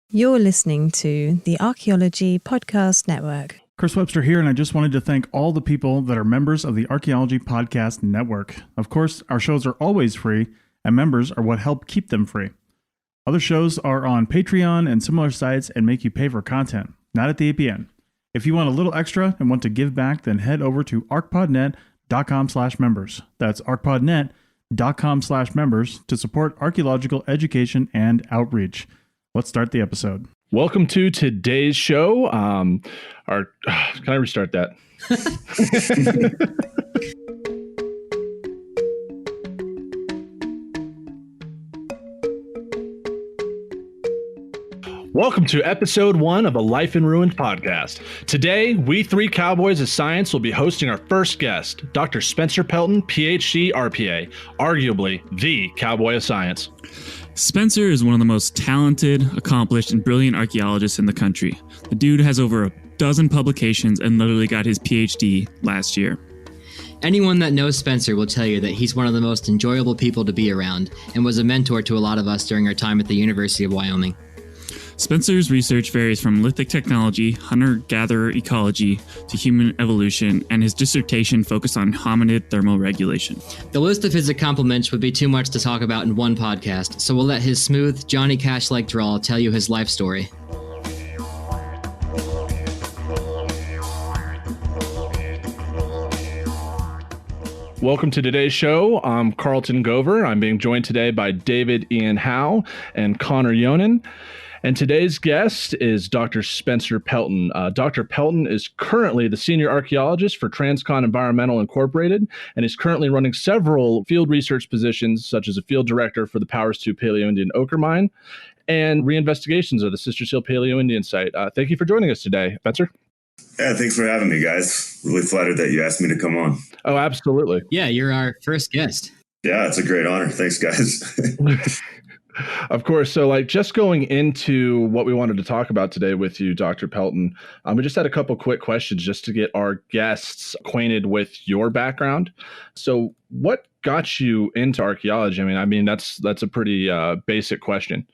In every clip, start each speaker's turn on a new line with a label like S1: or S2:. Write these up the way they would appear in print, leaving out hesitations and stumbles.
S1: You're listening to the Archaeology Podcast Network.
S2: Chris Webster here, and I just wanted to thank all the people that are members of the Archaeology Podcast Network. Of course, our shows are always free, and members are what help keep them free. Other shows are on Patreon and similar sites and make you pay for content, not at the APN. If you want a little extra and want to give back, then head over to archpodnet.com/members. That's archpodnet.com/members to support archaeological education and outreach. Let's start the episode.
S3: Welcome to today's show. Can I restart that? Welcome to episode 1 of a Life in Ruins podcast. Today, we three Cowboys of Science will be hosting our first guest, Dr. Spencer Pelton, PhD, RPA, arguably the Cowboy of Science.
S4: Spencer is one of the most talented, accomplished, and brilliant archaeologists in the country. The dude has over a dozen publications and literally got his PhD last year.
S5: Anyone that knows Spencer will tell you that he's one of the most enjoyable people to be around and was a mentor to a lot of us during our time at the University of Wyoming.
S4: Spencer's research varies from lithic technology, hunter-gatherer ecology, to human evolution, and his dissertation focused on hominid thermoregulation.
S5: The list of his accomplishments would be too much to talk about in one podcast, so we'll let his smooth, Johnny Cash-like drawl tell you his life story.
S3: Welcome to today's show. I'm Carlton Gover. I'm being joined today by David Ian Howe and Connor Yonan. And today's guest is Dr. Spencer Pelton. Dr. Pelton is currently the senior archaeologist for Transcon Environmental Incorporated and is currently running several field research positions, such as a field director for the Powers 2 Paleo-Indian Ochre Mine and reinvestigations of the Sister Seal Paleo-Indian site. Thank you for joining us today, Spencer.
S6: Yeah, thanks for having me, guys. Really flattered that you asked me to come on.
S3: Oh, absolutely.
S5: Yeah, you're our first guest.
S6: Yeah, it's a great honor. Thanks, guys.
S3: Of course. So just going into what we wanted to talk about today with you, Dr. Pelton, we just had a couple quick questions just to get our guests acquainted with your background. So what got you into archaeology? I mean, that's a pretty basic question.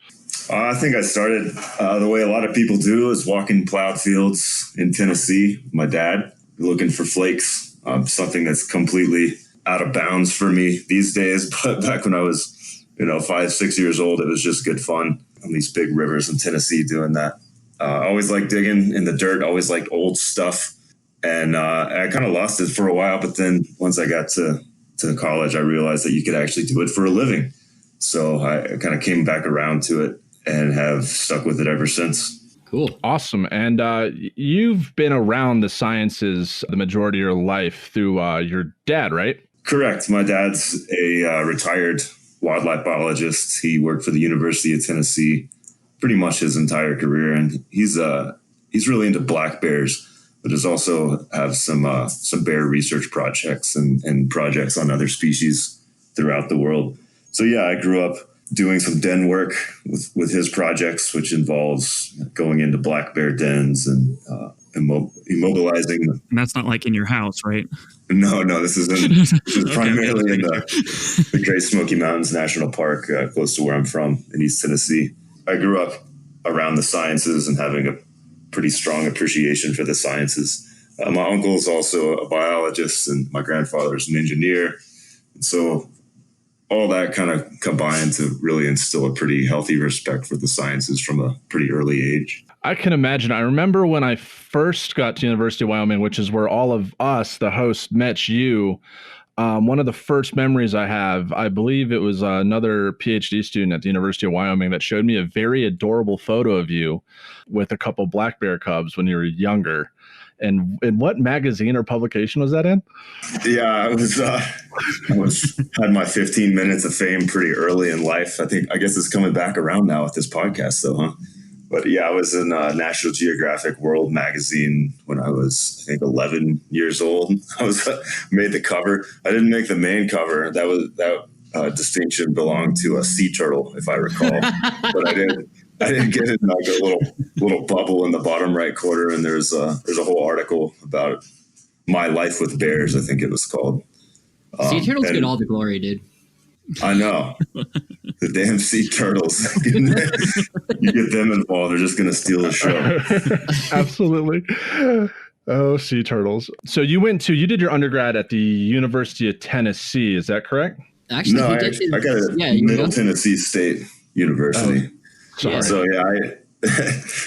S6: I think I started the way a lot of people do, is walking plowed fields in Tennessee with my dad, looking for flakes, something that's completely out of bounds for me these days. But back when I was 5-6 years old, it was just good fun on these big rivers in Tennessee doing that. I always liked digging in the dirt, always liked old stuff. And I kind of lost it for a while. But then once I got to college, I realized that you could actually do it for a living. So I kind of came back around to it and have stuck with it ever since.
S5: Cool.
S3: Awesome. And you've been around the sciences the majority of your life through your dad, right? Correct.
S6: My dad's a retired wildlife biologist. He worked for the University of Tennessee pretty much his entire career, and he's really into black bears, but does also have some bear research projects and projects on other species throughout the world. So yeah, I grew up doing some den work with his projects, which involves going into black bear dens and immobilizing.
S4: And that's not like in your house, right?
S6: No, this is primarily in the Great Smoky Mountains National Park, close to where I'm from in East Tennessee. I grew up around the sciences and having a pretty strong appreciation for the sciences. My uncle is also a biologist, and my grandfather is an engineer. And so all that kind of combined to really instill a pretty healthy respect for the sciences from a pretty early age.
S3: I can imagine. I remember when I first got to University of Wyoming, which is where all of us, the hosts, met you. One of the first memories I have, I believe it was another PhD student at the University of Wyoming that showed me a very adorable photo of you with a couple black bear cubs when you were younger. And what magazine or publication was that in?
S6: Yeah, I had my 15 minutes of fame pretty early in life. I guess it's coming back around now with this podcast, though, huh? But yeah, I was in National Geographic World magazine when I was, 11 years old. I made the cover. I didn't make the main cover. That distinction belonged to a sea turtle, if I recall. But I didn't get in like a little bubble in the bottom right corner. And there's a whole article about my life with bears, I think it was called.
S5: Sea turtles get all the glory, dude.
S6: I know. The damn sea turtles. You get them involved, they're just going to steal the show.
S3: Absolutely. Oh, sea turtles. So you did your undergrad at the University of Tennessee. Is that correct?
S5: Actually,
S6: No, I got it at Middle Tennessee State University.
S3: Sorry.
S6: So yeah,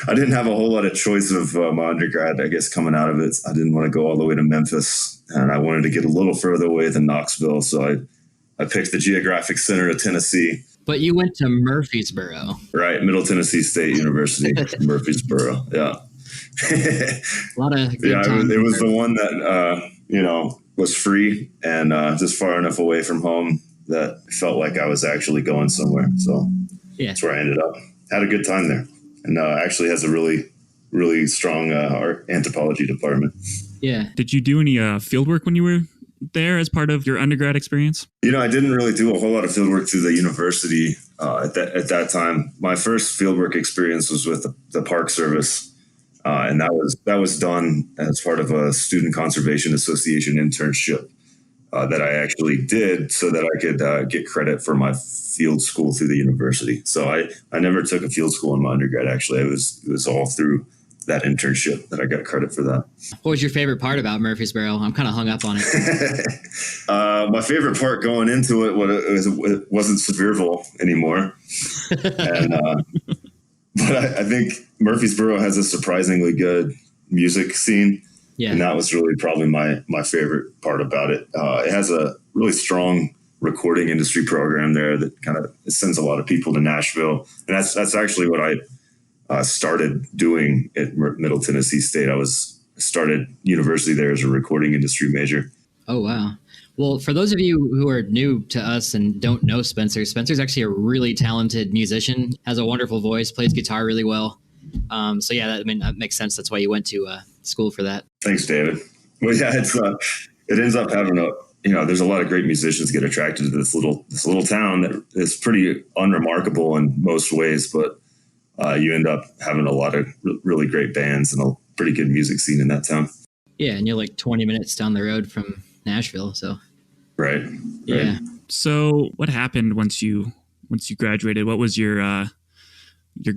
S6: I didn't have a whole lot of choice of my undergrad, I guess, coming out of it. I didn't want to go all the way to Memphis, and I wanted to get a little further away than Knoxville. So I picked the geographic center of Tennessee.
S5: But you went to Murfreesboro.
S6: Right. Middle Tennessee State University, Murfreesboro. Yeah.
S5: A lot of good time.
S6: It was the one that, was free and just far enough away from home that it felt like I was actually going somewhere. So that's where I ended up. Had a good time there. And actually has a really, really strong art anthropology department.
S5: Yeah.
S4: Did you do any fieldwork when you were there as part of your undergrad experience?
S6: I didn't really do a whole lot of fieldwork through the university at that time. My first fieldwork experience was with the Park Service. And that was done as part of a Student Conservation Association internship that I actually did so that I could get credit for my field school through the university. So I never took a field school in my undergrad, actually. It was all through that internship that I got credit for that.
S5: What was your favorite part about Murfreesboro? I'm kind of hung up on it.
S6: My favorite part going into it wasn't Sevierville anymore. But I think Murfreesboro has a surprisingly good music scene. Yeah. And that was really probably my favorite part about it. It has a really strong recording industry program there that kind of sends a lot of people to Nashville. And that's actually what I started doing at Middle Tennessee State. I started university there as a recording industry major.
S5: Oh, wow. Well, for those of you who are new to us and don't know Spencer's actually a really talented musician, has a wonderful voice, plays guitar really well. So yeah, that makes sense. That's why you went to school for that.
S6: Thanks, David. Well, yeah, it ends up having there's a lot of great musicians get attracted to this little town that is pretty unremarkable in most ways, but you end up having a lot of really great bands and a pretty good music scene in that town. Yeah,
S5: and you're like 20 minutes down the road from Nashville, so.
S6: Right.
S5: Yeah.
S4: So what happened once you graduated? What was your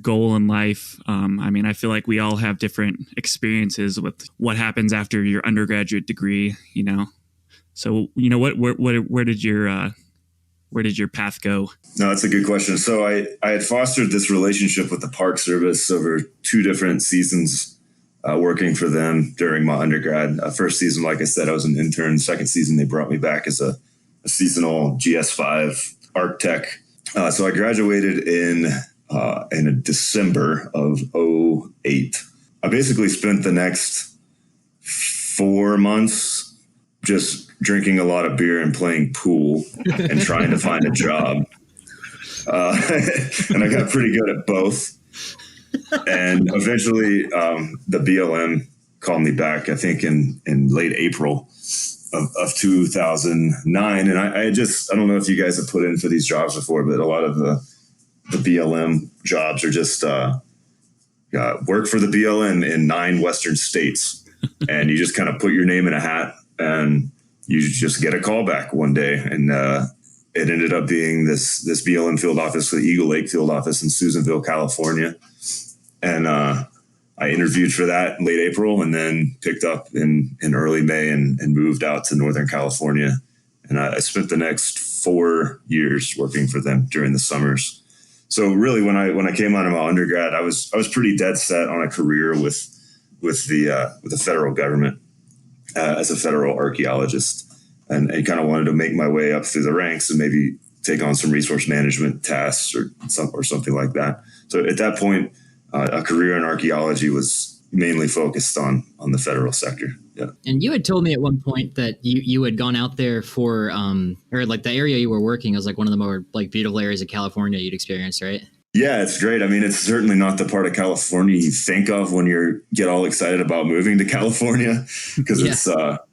S4: goal in life? I feel like we all have different experiences with what happens after your undergraduate degree, So, where did your path go?
S6: No, that's a good question. So I had fostered this relationship with the Park Service over 2 different seasons, working for them during my undergrad. First season, like I said, I was an intern. Second season, they brought me back as a seasonal GS5 arc tech. So I graduated in December of 2008. I basically spent the next 4 months just drinking a lot of beer and playing pool and trying to find a job. And I got pretty good at both. And eventually the BLM called me back, I think in late April of 2009. And I don't know if you guys have put in for these jobs before, but a lot of the BLM jobs are just work for the BLM in 9 Western states. And you just kind of put your name in a hat and you just get a call back one day. And it ended up being this BLM field office, the Eagle Lake field office in Susanville, California. And I interviewed for that in late April and then picked up in early May and moved out to Northern California. And I spent the next 4 years working for them during the summers. So really, when I came out of my undergrad, I was pretty dead set on a career with the federal government as a federal archaeologist, and kind of wanted to make my way up through the ranks and maybe take on some resource management tasks or something like that. So at that point, a career in archaeology was mainly focused on the federal sector. Yeah.
S5: And you had told me at one point that you had gone out there for, or like the area you were working was like one of the more like beautiful areas of California you'd experienced, right?
S6: Yeah, it's great. I mean, it's certainly not the part of California you think of when you get all excited about moving to California, because it's not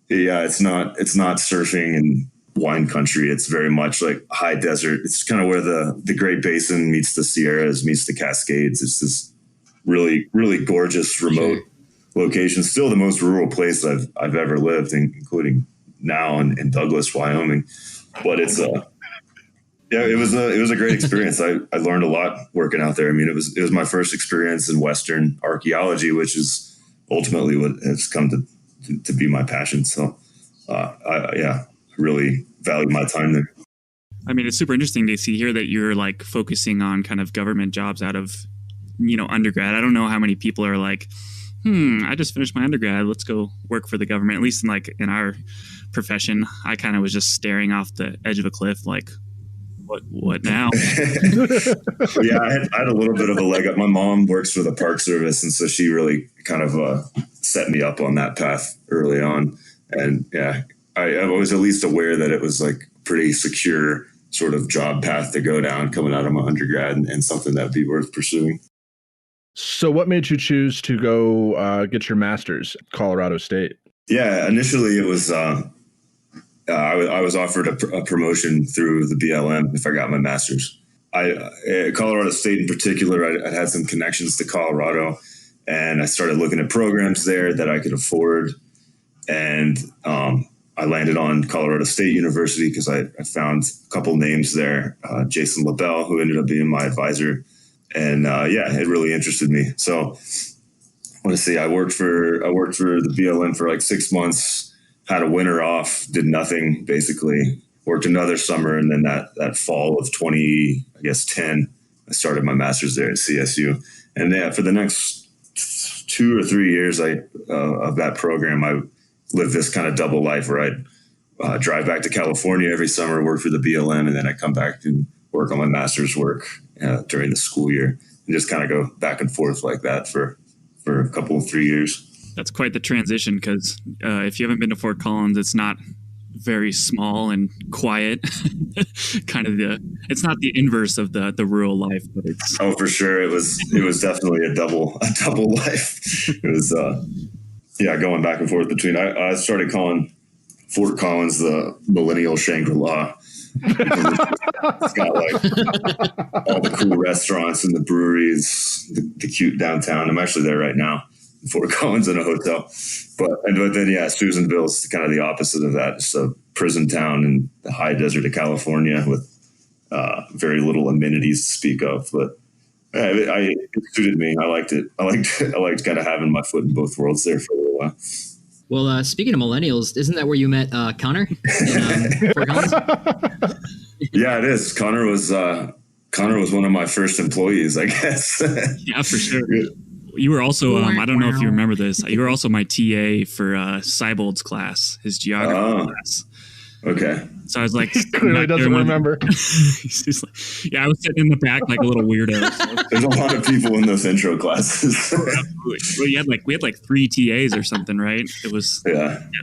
S6: surfing and wine country. It's very much like high desert. It's kind of where the Great Basin meets the Sierras, meets the Cascades. It's this really, really gorgeous remote location. Still the most rural place I've ever lived, including now in Douglas, Wyoming. But it's Yeah, it was a great experience. I learned a lot working out there. I mean, it was my first experience in Western archaeology, which is ultimately what has come to be my passion. So, I really value my time there.
S4: I mean, it's super interesting to see here that you're like focusing on kind of government jobs out of, undergrad. I don't know how many people are like, I just finished my undergrad. Let's go work for the government. At least in our profession, I kind of was just staring off the edge of a cliff, like, what now?
S6: Yeah, I had a little bit of a leg up. My mom works for the Park Service, and so she really kind of set me up on that path early on. And yeah, I was at least aware that it was like pretty secure sort of job path to go down coming out of my undergrad, and something that would be worth pursuing.
S3: So what made you choose to go get your master's at Colorado State? Yeah,
S6: initially it was I was offered a promotion through the BLM if I got my master's. At Colorado State in particular, I had some connections to Colorado, and I started looking at programs there that I could afford. And I landed on Colorado State University because I found a couple names there. Jason LaBelle, who ended up being my advisor. And it really interested me. So let's see, I worked for the BLM for like 6 months. Had a winter off, did nothing, basically. Worked another summer, and then that fall of 2010, I started my master's there at CSU. And for the next 2 or 3 years of that program, I lived this kind of double life where I'd drive back to California every summer, work for the BLM, and then I come back and work on my master's work during the school year, and just kind of go back and forth like that for a couple of 3 years.
S4: That's quite the transition, because if you haven't been to Fort Collins, it's not very small and quiet. It's not the inverse of the rural life, but it's.
S6: Oh, for sure. It was definitely a double life. It was, going back and forth between, I started calling Fort Collins the millennial Shangri-La. It's got like all the cool restaurants and the breweries, the cute downtown. I'm actually there right now. Fort Collins in a hotel, but then Susanville's kind of the opposite of that. It's a prison town in the high desert of California with very little amenities to speak of. But it suited me. I liked it. I liked kind of having my foot in both worlds there for a little while.
S5: Well, speaking of millennials, isn't that where you met Connor in Fort Collins?
S6: Yeah, it is. Connor was one of my first employees, I guess.
S4: Yeah, for sure. You were also, I don't know if you remember this, you were also my TA for Seibold's class, his geography class.
S6: Okay.
S4: So I was like,
S3: clearly doesn't remember.
S4: He's just like, I was sitting in the back like a little weirdo.
S6: There's a lot of people in those intro classes.
S4: Absolutely. Well, we had like 3 TAs or something, right? It was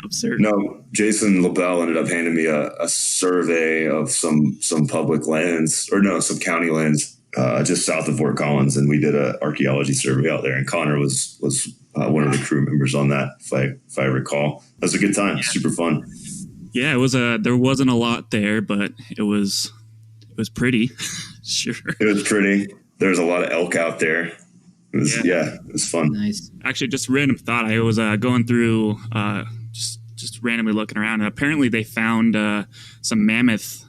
S4: absurd.
S6: No, Jason LaBelle ended up handing me a survey of some public lands, or no, some county lands. Just south of Fort Collins, and we did an archaeology survey out there. And Connor was one of the crew members on that, if I recall. That was a good time, super fun.
S4: Yeah, it was there wasn't a lot there, but it was pretty. Sure,
S6: it was pretty. There was a lot of elk out there. It was fun.
S5: Nice.
S4: Actually, just random thought. I was going through just randomly looking around, and apparently they found some mammoth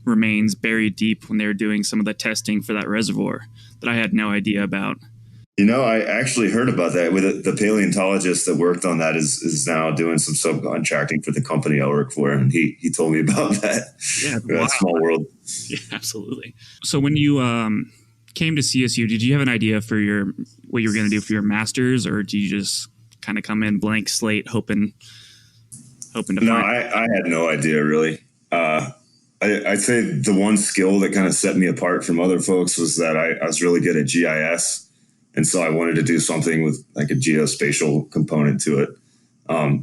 S4: remains buried deep when they were doing some of the testing for that reservoir that I had no idea about.
S6: I actually heard about that. With the paleontologist that worked on that is now doing some subcontracting for the company I work for, and he told me about that.
S4: Yeah,
S6: wow. Small world.
S4: Yeah, absolutely. So when you came to CSU, did you have an idea for what you were going to do for your master's, or do you just kind of come in blank slate, hoping to? No,
S6: I had no idea really. I'd say the one skill that kind of set me apart from other folks was that I was really good at GIS. And so I wanted to do something with like a geospatial component to it.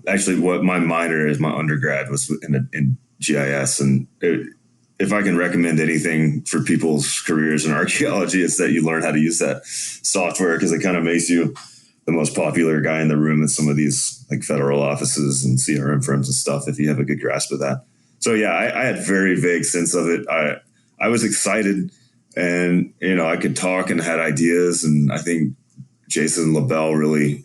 S6: Actually, what my minor is, my undergrad was in GIS. And if I can recommend anything for people's careers in archaeology, it's that you learn how to use that software, because it kind of makes you the most popular guy in the room in some of these like federal offices and CRM firms and stuff, if you have a good grasp of that. So yeah, I had very vague sense of it. I was excited, and I could talk and had ideas, and I think Jason LaBelle really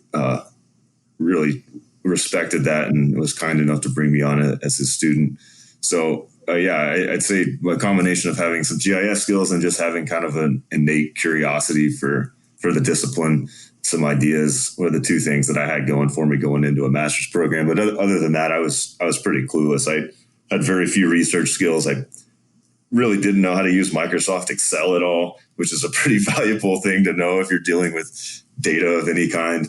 S6: respected that and was kind enough to bring me on as his student. So I'd say a combination of having some GIS skills and just having kind of an innate curiosity for the discipline. Some ideas were the two things that I had going for me going into a master's program. But other than that, I was pretty clueless. I had very few research skills. I really didn't know how to use Microsoft Excel at all, which is a pretty valuable thing to know if you're dealing with data of any kind.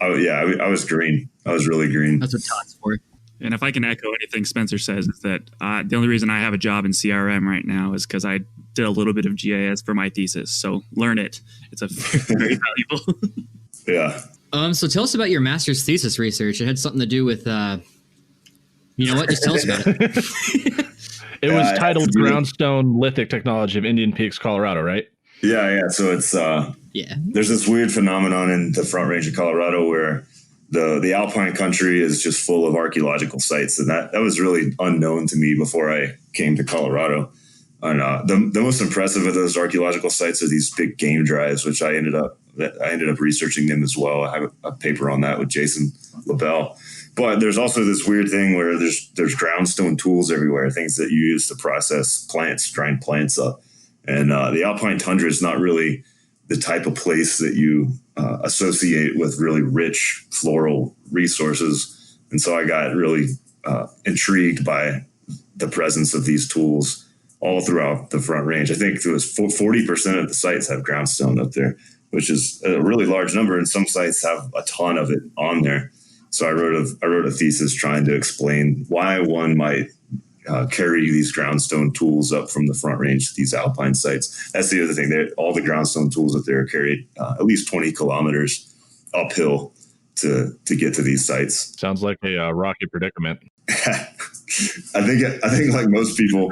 S6: I was green. I was really green.
S5: That's what Todd's for.
S4: And if I can echo anything Spencer says, is that the only reason I have a job in CRM right now is because I did a little bit of GIS for my thesis. So learn it. It's very valuable.
S6: Yeah.
S5: So tell us about your master's thesis research. It had something to do with, you know what? Just tell us about it.
S3: It was titled Groundstone Lithic Technology of Indian Peaks, Colorado, right?
S6: Yeah. So it's there's this weird phenomenon in the Front Range of Colorado where the alpine country is just full of archaeological sites, and that was really unknown to me before I came to Colorado. And the most impressive of those archaeological sites are these big game drives, which I ended up researching them as well. I have a paper on that with Jason LaBelle. But there's also this weird thing where there's groundstone tools everywhere, things that you use to process plants, grind plants up. And the alpine tundra is not really the type of place that you associate with really rich floral resources. And so I got really intrigued by the presence of these tools all throughout the Front Range. I think it was 40% of the sites have groundstone up there, which is a really large number. And some sites have a ton of it on there. So I wrote a thesis trying to explain why one might carry these groundstone tools up from the Front Range to these alpine sites. That's the other thing. All the groundstone tools up there are carried at least 20 kilometers uphill to get to these sites.
S3: Sounds like a rocky predicament.
S6: I think like most people,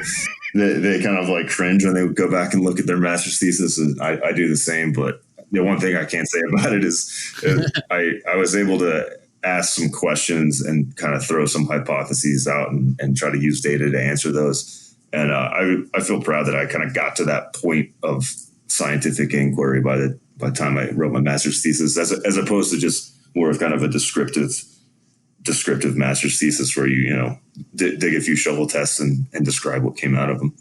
S6: they kind of like cringe when they go back and look at their master's thesis, and I do the same. But the one thing I can't say about it is I was able to ask some questions and kind of throw some hypotheses out and try to use data to answer those. And I feel proud that I kind of got to that point of scientific inquiry by the time I wrote my master's thesis, as opposed to just more of kind of a descriptive master's thesis where you dig a few shovel tests and describe what came out of them.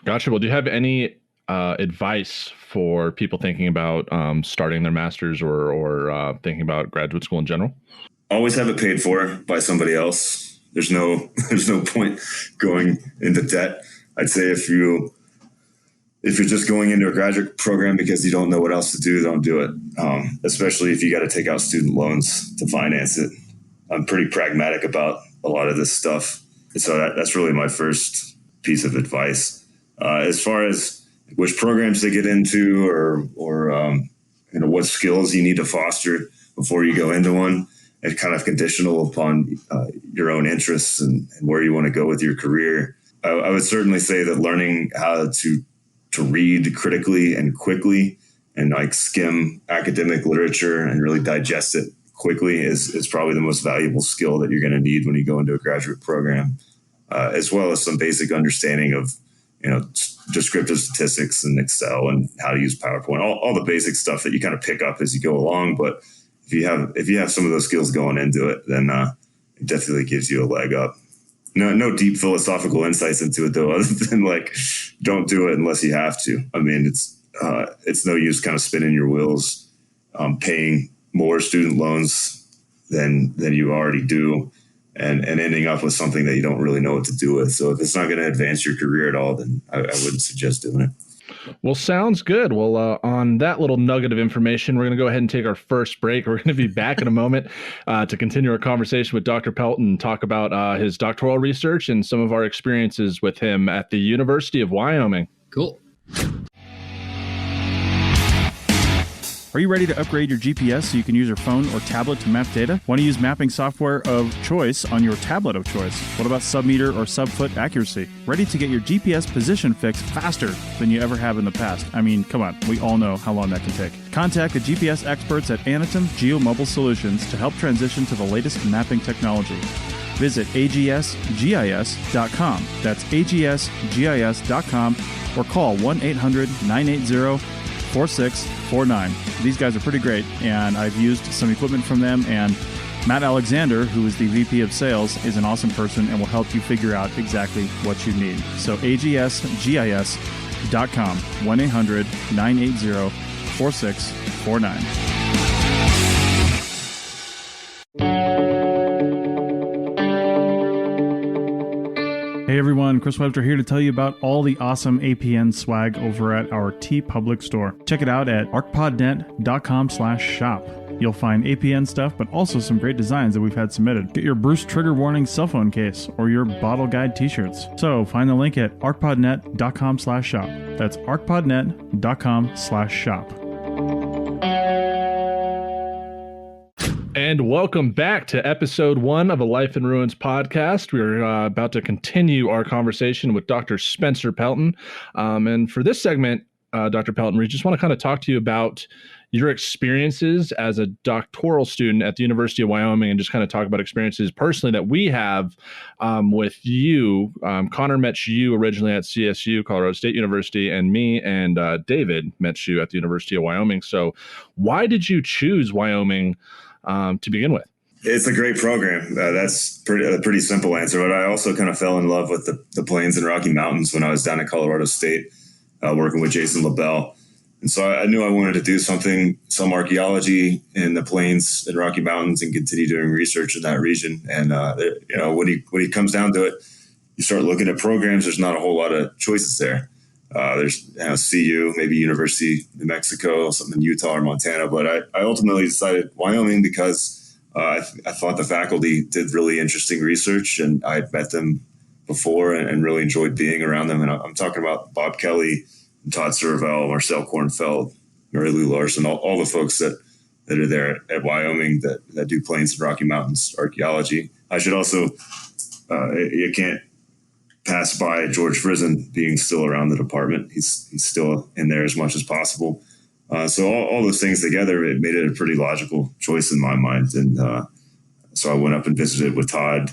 S3: Gotcha. Well, do you have any advice for people thinking about starting their master's or thinking about graduate school in general?
S6: Always have it paid for by somebody else. There's no point going into debt. I'd say if you're just going into a graduate program because you don't know what else to do, don't do it. Especially if you got to take out student loans to finance it. I'm pretty pragmatic about a lot of this stuff. So that's really my first piece of advice. As far as which programs to get into or what skills you need to foster before you go into one, it's kind of conditional upon your own interests and where you want to go with your career. I would certainly say that learning how to read critically and quickly and like skim academic literature and really digest it quickly is probably the most valuable skill that you're going to need when you go into a graduate program, as well as some basic understanding of descriptive statistics and Excel and how to use PowerPoint, all the basic stuff that you kind of pick up as you go along. But if you have some of those skills going into it, then it definitely gives you a leg up. No deep philosophical insights into it though, other than like, don't do it unless you have to. I mean, it's no use kind of spinning your wheels, paying more student loans than you already do. And ending up with something that you don't really know what to do with. So if it's not going to advance your career at all, then I wouldn't suggest doing it.
S3: Well, sounds good. Well, on that little nugget of information, we're going to go ahead and take our first break. We're going to be back in a moment to continue our conversation with Dr. Pelton and talk about his doctoral research and some of our experiences with him at the University of Wyoming.
S5: Cool.
S2: Are you ready to upgrade your GPS so you can use your phone or tablet to map data? Want to use mapping software of choice on your tablet of choice? What about sub-meter or sub-foot accuracy? Ready to get your GPS position fixed faster than you ever have in the past? I mean, come on, we all know how long that can take. Contact the GPS experts at Anitum GeoMobile Solutions to help transition to the latest mapping technology. Visit agsgis.com. That's agsgis.com or call 1-800-980-4649. These guys are pretty great, and I've used some equipment from them, and Matt Alexander, who is the VP of Sales, is an awesome person and will help you figure out exactly what you need. So agsgis.com, 1-800-980-4649. Hey everyone, Chris Webster here to tell you about all the awesome APN swag over at our TeePublic store. Check it out at arcpodnet.com/shop. You'll find APN stuff, but also some great designs that we've had submitted. Get your Bruce Trigger Warning cell phone case or your Bottle Guide t-shirts. So find the link at arcpodnet.com/shop. That's arcpodnet.com/shop.
S3: And welcome back to episode 1 of a Life in Ruins podcast. We're about to continue our conversation with Dr. Spencer Pelton. And for this segment, Dr. Pelton, we just want to kind of talk to you about your experiences as a doctoral student at the University of Wyoming and just kind of talk about experiences personally that we have with you. Connor met you originally at CSU, Colorado State University, and me and David met you at the University of Wyoming. So why did you choose Wyoming to begin with?
S6: It's a great program. That's a pretty simple answer. But I also kind of fell in love with the Plains and Rocky Mountains when I was down at Colorado State working with Jason LaBelle. And so I knew I wanted to do some archaeology in the Plains and Rocky Mountains and continue doing research in that region. And, when it comes down to it, you start looking at programs, there's not a whole lot of choices there. There's CU, maybe University of New Mexico, something in Utah or Montana. But I ultimately decided Wyoming because I thought the faculty did really interesting research, and I had met them before and really enjoyed being around them. And I'm talking about Bob Kelly, Todd Serval, Marcel Kornfeld, Mary Lou Larson, all the folks that are there at Wyoming that do Plains and Rocky Mountains archaeology. I should also, you can't pass by George Frizen being still around the department. He's still in there as much as possible. So all those things together, it made it a pretty logical choice in my mind. And so I went up and visited with Todd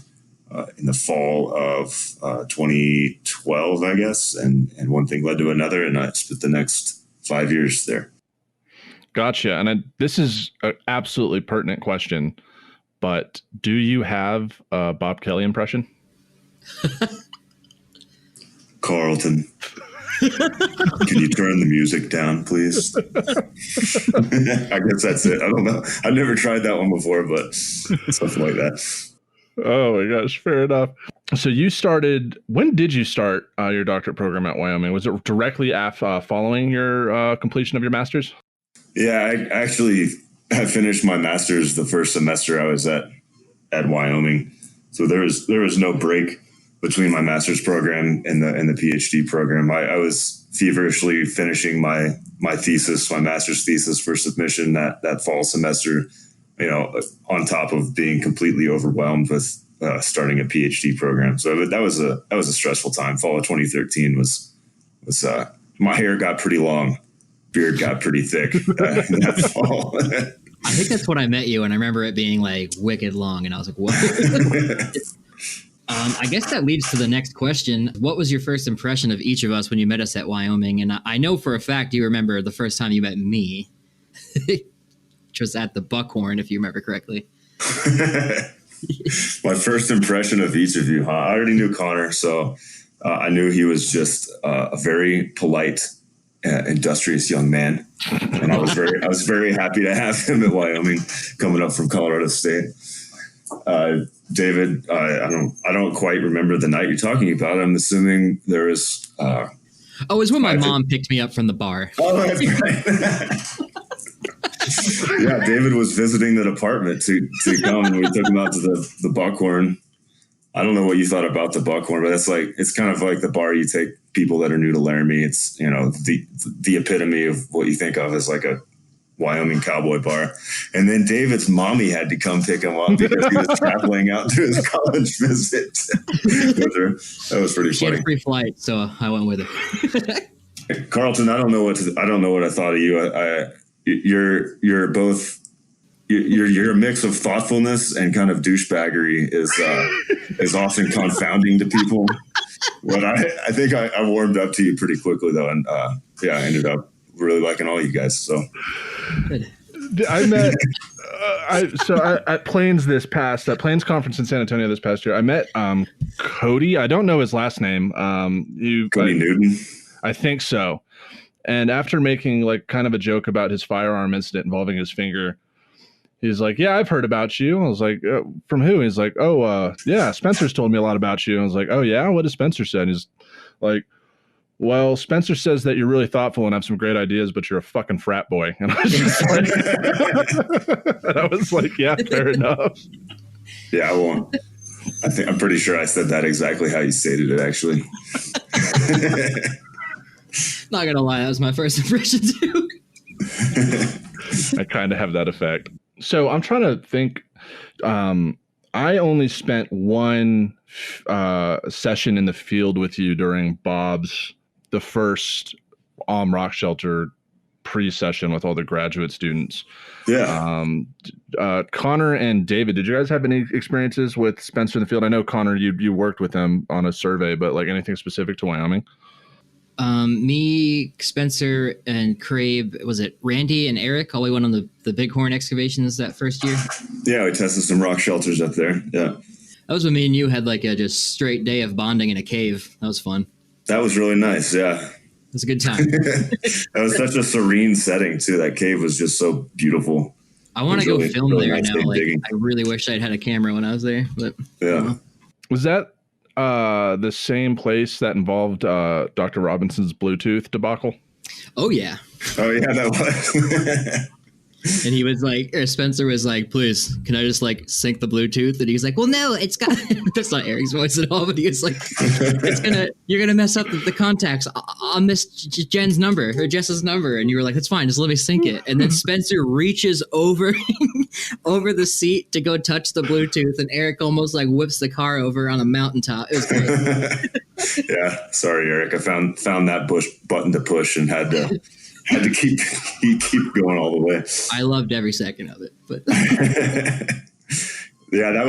S6: in the fall of 2012, I guess. And one thing led to another, and I spent the next 5 years there.
S3: Gotcha. And this is an absolutely pertinent question, but do you have a Bob Kelly impression?
S6: Carlton, can you turn the music down, please? I guess that's it. I don't know. I've never tried that one before, but something like that.
S3: Oh my gosh, fair enough. So when did you start your doctorate program at Wyoming? Was it directly following your completion of your master's?
S6: Yeah, I actually finished my master's the first semester I was at Wyoming. So there was no break between my master's program and the PhD program. I was feverishly finishing my thesis, my master's thesis for submission that fall semester, on top of being completely overwhelmed with starting a PhD program. So that was a stressful time. Fall of 2013 was my hair got pretty long, beard got pretty thick that fall.
S5: I think that's when I met you, and I remember it being like wicked long, and I was like, what? I guess that leads to the next question. What was your first impression of each of us when you met us at Wyoming? And I know for a fact you remember the first time you met me, which was at the Buckhorn, if you remember correctly.
S6: My first impression of each of you, huh? I already knew Connor, so I knew he was just a very polite, industrious young man, and I was very happy to have him at Wyoming, coming up from Colorado State. David, I don't quite remember the night you're talking about. I'm assuming there was.
S5: It was when my mom picked me up from the bar.
S6: Oh, that's right. Yeah, David was visiting the department to come, and we took him out to the Buckhorn. I don't know what you thought about the Buckhorn, but it's kind of like the bar you take people that are new to Laramie. It's the epitome of what you think of as like a Wyoming cowboy bar. And then David's mommy had to come pick him up because he was traveling out to his college visit with her. That was pretty funny.
S5: She had a free flight, so I went with her.
S6: Carlton, I don't know what I thought of you. You're both. Your mix of thoughtfulness and kind of douchebaggery is often confounding to people. But I think I warmed up to you pretty quickly though, and I ended up really liking all you guys. So
S3: I met At Plains Plains conference in San Antonio this past year, I met Cody. I don't know his last name.
S6: Cody Newton.
S3: I think so. And after making like kind of a joke about his firearm incident involving his finger, he's like, "Yeah, I've heard about you." I was like, "From who?" He's like, "Oh, yeah, Spencer's told me a lot about you." I was like, "Oh yeah, what has Spencer said?" He's like, "Well, Spencer says that you're really thoughtful and have some great ideas, but you're a fucking frat boy." And I was just like, and I was like, "Yeah, fair enough."
S6: Yeah, well, I'm pretty sure I said that exactly how you stated it, actually.
S5: Not gonna lie, that was my first impression too.
S3: I kind of have that effect. So I'm trying to think. I only spent one session in the field with you during Bob's, the first rock shelter pre-session with all the graduate students.
S6: Yeah.
S3: Connor and David, did you guys have any experiences with Spencer in the field? I know, Connor, you worked with him on a survey, but like anything specific to Wyoming?
S5: Me, Spencer, and Crabe, was it Randy and Eric? All we went on the Bighorn excavations that first year.
S6: Yeah, we tested some rock shelters up there. Yeah.
S5: That was when me and you had like a just straight day of bonding in a cave. That was fun.
S6: That was really nice. Yeah.
S5: It was a good time.
S6: That was such a serene setting too. That cave was just so beautiful.
S5: I want to go
S6: really,
S5: film
S6: really
S5: there
S6: nice
S5: now. Like,
S6: digging.
S5: I really wish I'd had a camera when I was there. But
S6: Yeah.
S3: Was that the same place that involved Dr. Robinson's Bluetooth debacle?
S5: Oh yeah.
S6: Oh yeah, that was.
S5: And he was like, or Spencer was like, "Please, can I just like sync the Bluetooth?" And he's like, "Well, no, it's got." That's not Eric's voice at all, but he was like, "You're gonna mess up the contacts. I'll miss Jen's number or Jess's number." And you were like, "That's fine, just let me sync it." And then Spencer reaches over the seat to go touch the Bluetooth, and Eric almost like whips the car over on a mountaintop. It was great.
S6: Yeah, sorry, Eric. I found that button to push and had to keep going all the way.
S5: I loved every second of it, but
S6: yeah, I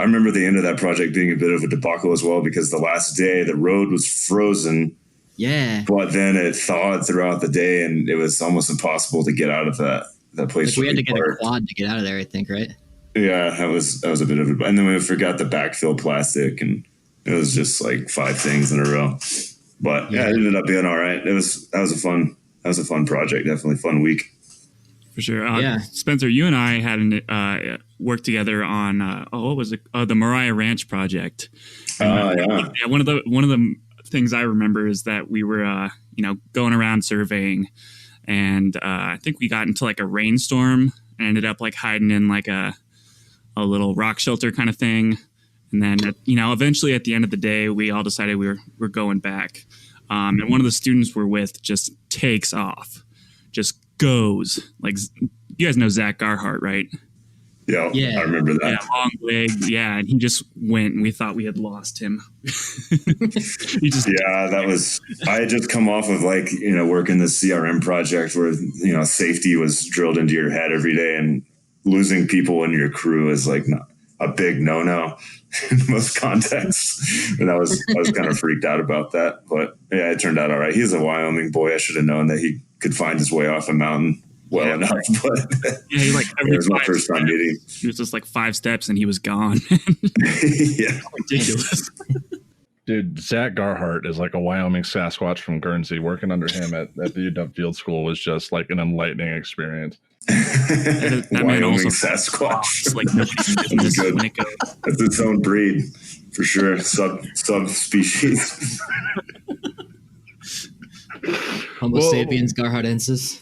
S6: remember the end of that project being a bit of a debacle as well, because the last day the road was frozen.
S5: Yeah.
S6: But then it thawed throughout the day and it was almost impossible to get out of that place.
S5: Like we had to get a quad to get out of there, I think, right?
S6: Yeah, that was a bit of a, and then we forgot the backfill plastic, and it was just like 5 things in a row. But yeah, it ended up being all right. That was a fun project. Definitely fun week.
S4: For sure.
S5: Yeah.
S4: Spencer, you and I had worked together on what was it? The Mariah Ranch project.
S6: Yeah.
S4: One of the things I remember is that we were going around surveying, and I think we got into like a rainstorm and ended up like hiding in like a little rock shelter kind of thing. And then eventually at the end of the day, we all decided we're going back. And one of the students we're with just takes off, just goes. Like, you guys know Zach Garhart, right?
S6: Yeah, I remember that.
S4: Yeah, long legs. Yeah, and he just went, and we thought we had lost him.
S6: I had just come off of working the CRM project where, safety was drilled into your head every day, and losing people in your crew is like a big no-no in most contexts. And I was kind of freaked out about that, but yeah, it turned out all right. He's a Wyoming boy. I should have known that he could find his way off a mountain enough, but
S4: he
S6: it was my first time meeting.
S4: He was just like 5 steps and he was gone.
S6: Yeah.
S4: Ridiculous.
S3: Dude, Zach Garhart is like a Wyoming Sasquatch from Guernsey. Working under him at the UW Field School was just like an enlightening experience.
S4: That man
S6: Wyoming
S4: also
S6: Sasquatch.
S4: like nobody's business when it goes.
S6: That's its own breed for sure. Subspecies.
S5: Homo sapiens Garhardensis.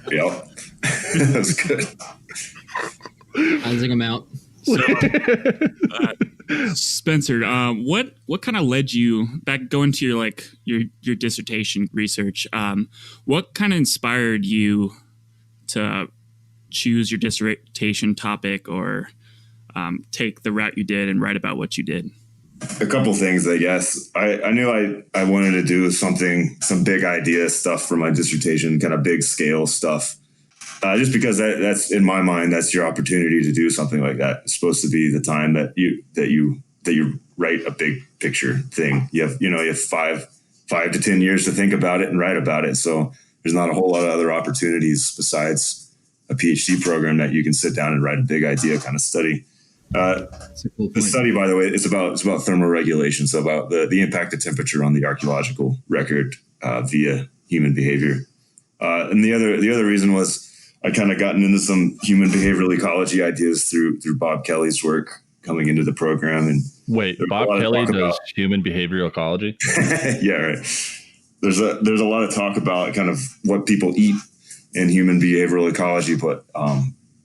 S6: Yeah, that's good.
S5: Cleansing them out.
S4: So, Spencer, what kind of led you back going to your dissertation research? What kind of inspired you to choose your dissertation topic or take the route you did and write about what you did?
S6: A couple things, I guess. I knew I wanted to do some big idea stuff for my dissertation, kind of big scale stuff. Just because that's in my mind, that's your opportunity to do something like that. It's supposed to be the time that you write a big picture thing. You have 5 to 10 years to think about it and write about it. So there's not a whole lot of other opportunities besides a PhD program that you can sit down and write a big idea kind of study.
S5: That's a cool point.
S6: The study, by the way, is about thermoregulation, so about the impact of temperature on the archaeological record via human behavior. And the other reason was I kind of gotten into some human behavioral ecology ideas through Bob Kelly's work coming into the program. And
S3: wait, Bob Kelly does human behavioral ecology?
S6: Yeah, right. There's a lot of talk about kind of what people eat in human behavioral ecology, but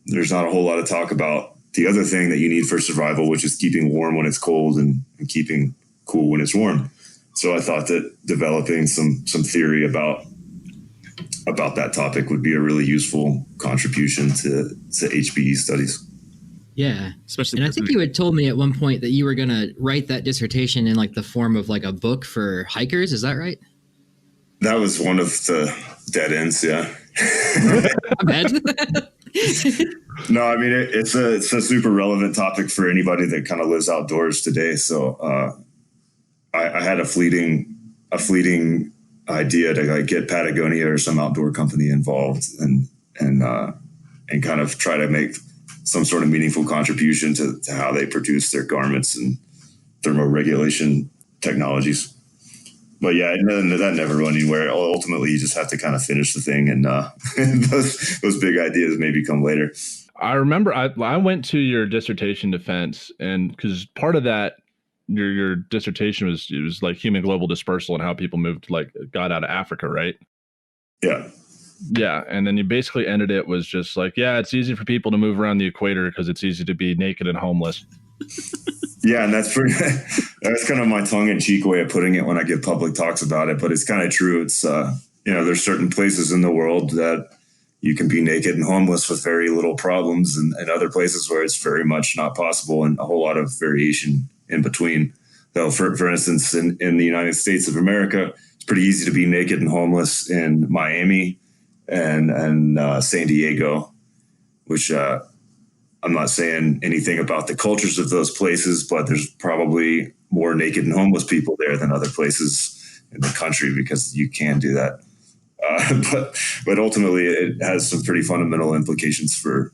S6: there's not a whole lot of talk about the other thing that you need for survival, which is keeping warm when it's cold and keeping cool when it's warm. So I thought that developing some theory about that topic would be a really useful contribution to HBE studies.
S5: Yeah.
S4: Especially,
S5: and I think you had told me at one point that you were going to write that dissertation in like the form of like a book for hikers. Is that right?
S6: That was one of the dead ends. Yeah.
S5: My bad.
S6: No, I mean, it's a super relevant topic for anybody that kind of lives outdoors today. So I had a fleeting idea to like get Patagonia or some outdoor company involved and kind of try to make some sort of meaningful contribution to how they produce their garments and thermoregulation technologies. But yeah, that never went anywhere. Ultimately, you just have to kind of finish the thing, and those big ideas maybe come later.
S3: I remember I went to your dissertation defense, and because part of that, your dissertation was like human global dispersal and how people got out of Africa, right?
S6: Yeah.
S3: Yeah, and then you basically ended it was just like, yeah, it's easy for people to move around the equator because it's easy to be naked and homeless.
S6: Yeah, and that's kind of my tongue-in-cheek way of putting it when I give public talks about it, but it's kind of true. It's there's certain places in the world that you can be naked and homeless with very little problems, and other places where it's very much not possible, and a whole lot of variation in between. So, for instance, in the United States of America, it's pretty easy to be naked and homeless in Miami and San Diego, which I'm not saying anything about the cultures of those places, but there's probably more naked and homeless people there than other places in the country because you can do that. But ultimately, it has some pretty fundamental implications for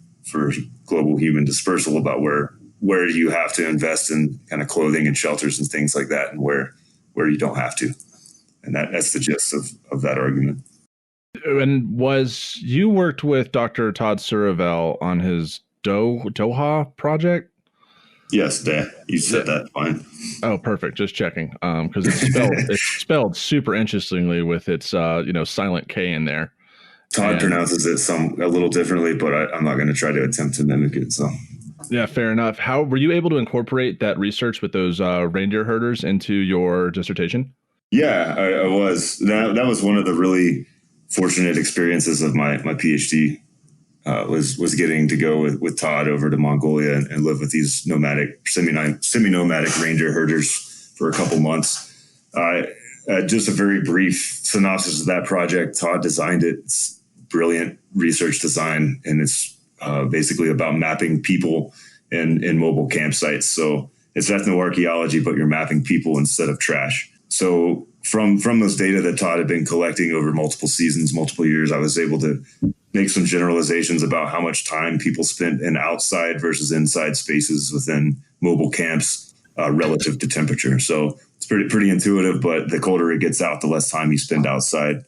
S6: global human dispersal about where you have to invest in kind of clothing and shelters and things like that, and where you don't have to. And that's the gist of that argument.
S3: And you worked with Dr. Todd Suravel on his Doha project?
S6: Yes, you said that fine.
S3: Oh, perfect. Just checking. Because it's spelled super interestingly with its silent K in there.
S6: Todd pronounces it a little differently, but I'm not going to try to attempt to mimic it. So
S3: yeah, fair enough. How were you able to incorporate that research with those reindeer herders into your dissertation?
S6: Yeah, I was. That was one of the really fortunate experiences of my PhD. Was getting to go with Todd over to Mongolia and live with these semi-nomadic reindeer herders for a couple months. Just a very brief synopsis of that project. Todd designed it. It's brilliant research design, and it's basically about mapping people in mobile campsites. So it's ethnoarchaeology, but you're mapping people instead of trash. So from those data that Todd had been collecting over multiple seasons, multiple years, I was able to make some generalizations about how much time people spent in outside versus inside spaces within mobile camps relative to temperature. So it's pretty intuitive, but the colder it gets out, the less time you spend outside,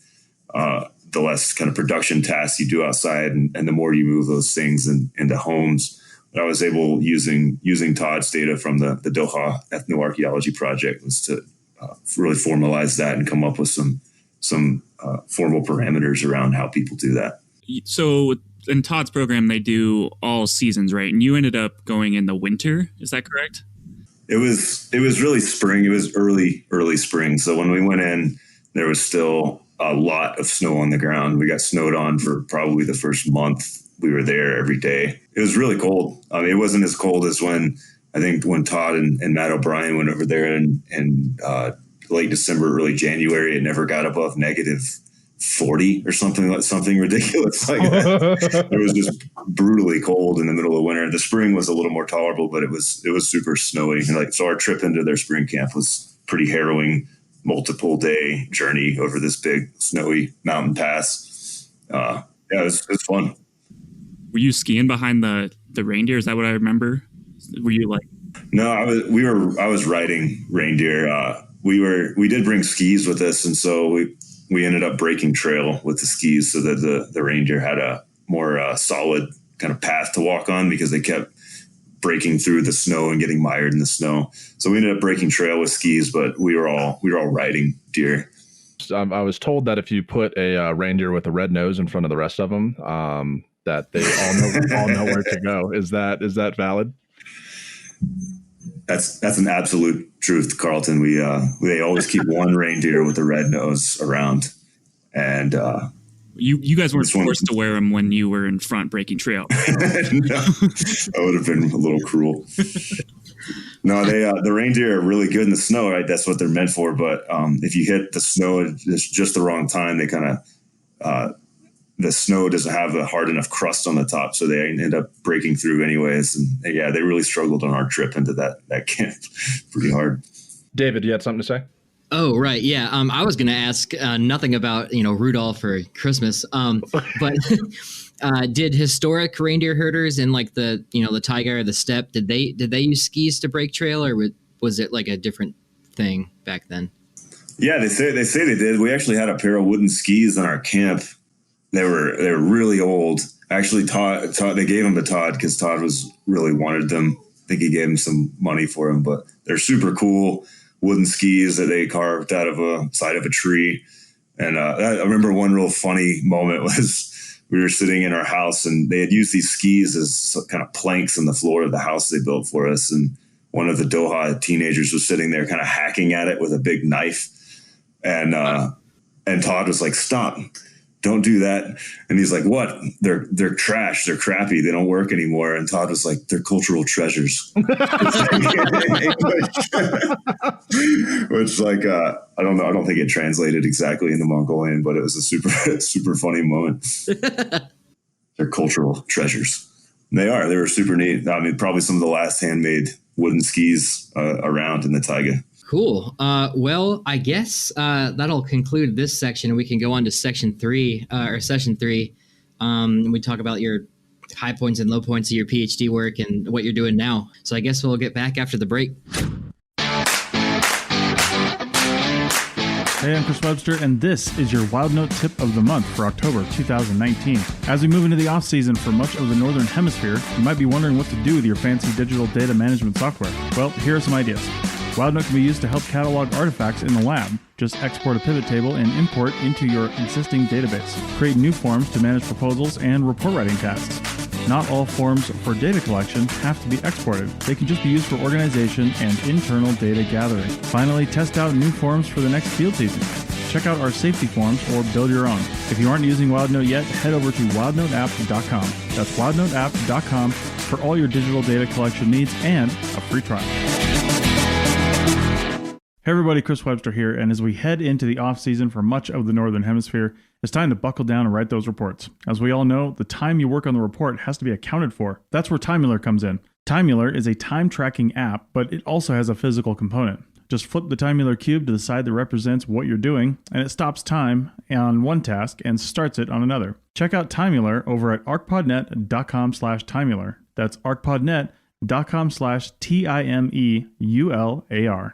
S6: the less kind of production tasks you do outside, and the more you move those things into homes. But I was able, using Todd's data from the Doha Ethnoarchaeology project, was to really formalize that and come up with some formal parameters around how people do that.
S4: So in Todd's program, they do all seasons, right? And you ended up going in the winter. Is that correct?
S6: It was really spring. It was early spring. So when we went in, there was still a lot of snow on the ground. We got snowed on for probably the first month. We were there every day. It was really cold. I mean, it wasn't as cold as when Todd and Matt O'Brien went over there in late December, early January. It never got above negative 40 or something ridiculous like that. It was just brutally cold in the middle of winter. The spring was a little more tolerable, but it was super snowy. And so our trip into their spring camp was pretty harrowing, multiple day journey over this big snowy mountain pass. It was fun.
S4: were you skiing behind the reindeer? Is that what I remember? Were you like?
S6: No, I was riding reindeer. We did bring skis with us, and so we ended up breaking trail with the skis so that the reindeer had a more solid kind of path to walk on, because they kept breaking through the snow and getting mired in the snow. So we ended up breaking trail with skis, but we were all riding deer.
S3: I was told that if you put a reindeer with a red nose in front of the rest of them, that they all know where to go. Is that valid?
S6: That's an absolute truth, Carlton. They always keep one reindeer with a red nose around, and
S4: you guys weren't forced to wear them when you were in front breaking trail.
S6: No, that would have been a little cruel. No, the reindeer are really good in the snow, right? That's what they're meant for. But if you hit the snow at just the wrong time, they kind of the snow doesn't have a hard enough crust on the top, so they end up breaking through anyways. And yeah, they really struggled on our trip into that camp. Pretty hard.
S3: David, you had something to say?
S5: Oh, right. Yeah. I was going to ask nothing about, Rudolph for Christmas. But did historic reindeer herders in like the taiga or the steppe, did they use skis to break trail, or was it like a different thing back then?
S6: Yeah, they say they did. We actually had a pair of wooden skis in our camp. They were really old. Actually, Todd they gave them to Todd because Todd really wanted them. I think he gave him some money for them, but they're super cool wooden skis that they carved out of a side of a tree. And I remember one real funny moment was we were sitting in our house and they had used these skis as kind of planks in the floor of the house they built for us. And one of the Doha teenagers was sitting there kind of hacking at it with a big knife. And Todd was like, "Stop. Don't do that." And he's like, "What? They're trash. They're crappy. They don't work anymore." And Todd was like, "They're cultural treasures." Which I don't know. I don't think it translated exactly into Mongolian, but it was a super funny moment. They're cultural treasures. And they are. They were super neat. I mean, probably some of the last handmade wooden skis around in the taiga.
S5: Cool. Well, I guess that'll conclude this section, and we can go on to session 3. We talk about your high points and low points of your PhD work and what you're doing now. So I guess we'll get back after the break.
S2: Hey, I'm Chris Webster, and this is your WildNote tip of the month for October 2019. As we move into the off-season for much of the Northern Hemisphere, you might be wondering what to do with your fancy digital data management software. Well, here are some ideas. WildNote can be used to help catalog artifacts in the lab. Just export a pivot table and import into your existing database. Create new forms to manage proposals and report writing tasks. Not all forms for data collection have to be exported. They can just be used for organization and internal data gathering. Finally, test out new forms for the next field season. Check out our safety forms or build your own. If you aren't using WildNote yet, head over to wildnoteapp.com. That's wildnoteapp.com for all your digital data collection needs and a free trial. Hey everybody, Chris Webster here, and as we head into the off-season for much of the Northern Hemisphere, it's time to buckle down and write those reports. As we all know, the time you work on the report has to be accounted for. That's where Timular comes in. Timular is a time-tracking app, but it also has a physical component. Just flip the Timular cube to the side that represents what you're doing, and it stops time on one task and starts it on another. Check out Timular over at arcpodnet.com/Timular. That's arcpodnet.com/TIMEULAR.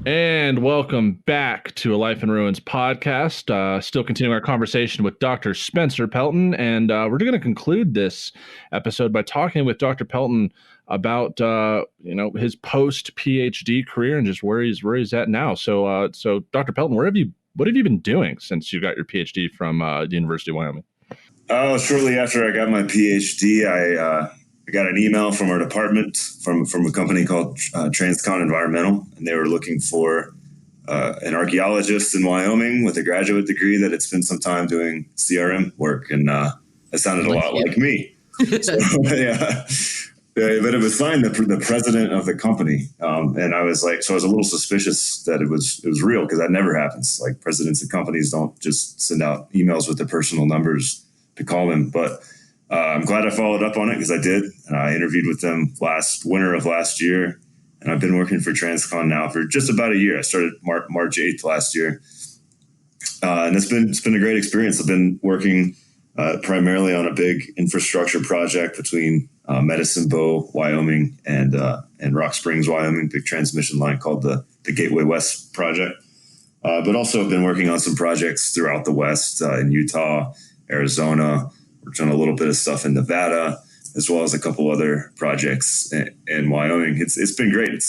S3: And welcome back to A Life in Ruins podcast. Still continuing our conversation with Dr. Spencer Pelton. And we're going to conclude this episode by talking with Dr. Pelton about, his post-PhD career and just where he's at now. So Dr. Pelton, what have you been doing since you got your PhD from the University of Wyoming?
S6: Oh, shortly after I got my PhD, I got an email from our department from a company called Transcon Environmental, and they were looking for an archaeologist in Wyoming with a graduate degree that had spent some time doing CRM work, and it sounded a lot like me. So, yeah. But it was fine. The president of the company, and I was a little suspicious that it was real, because that never happens. Like, presidents of companies don't just send out emails with their personal numbers to call them, but. I'm glad I followed up on it, because I did. I interviewed with them winter of last year, and I've been working for Transcon now for just about a year. I started March 8th last year, and it's been a great experience. I've been working primarily on a big infrastructure project between Medicine Bow, Wyoming, and Rock Springs, Wyoming, big transmission line called the Gateway West project. But also have been working on some projects throughout the West in Utah, Arizona. We're doing a little bit of stuff in Nevada, as well as a couple other projects in Wyoming. It's been great.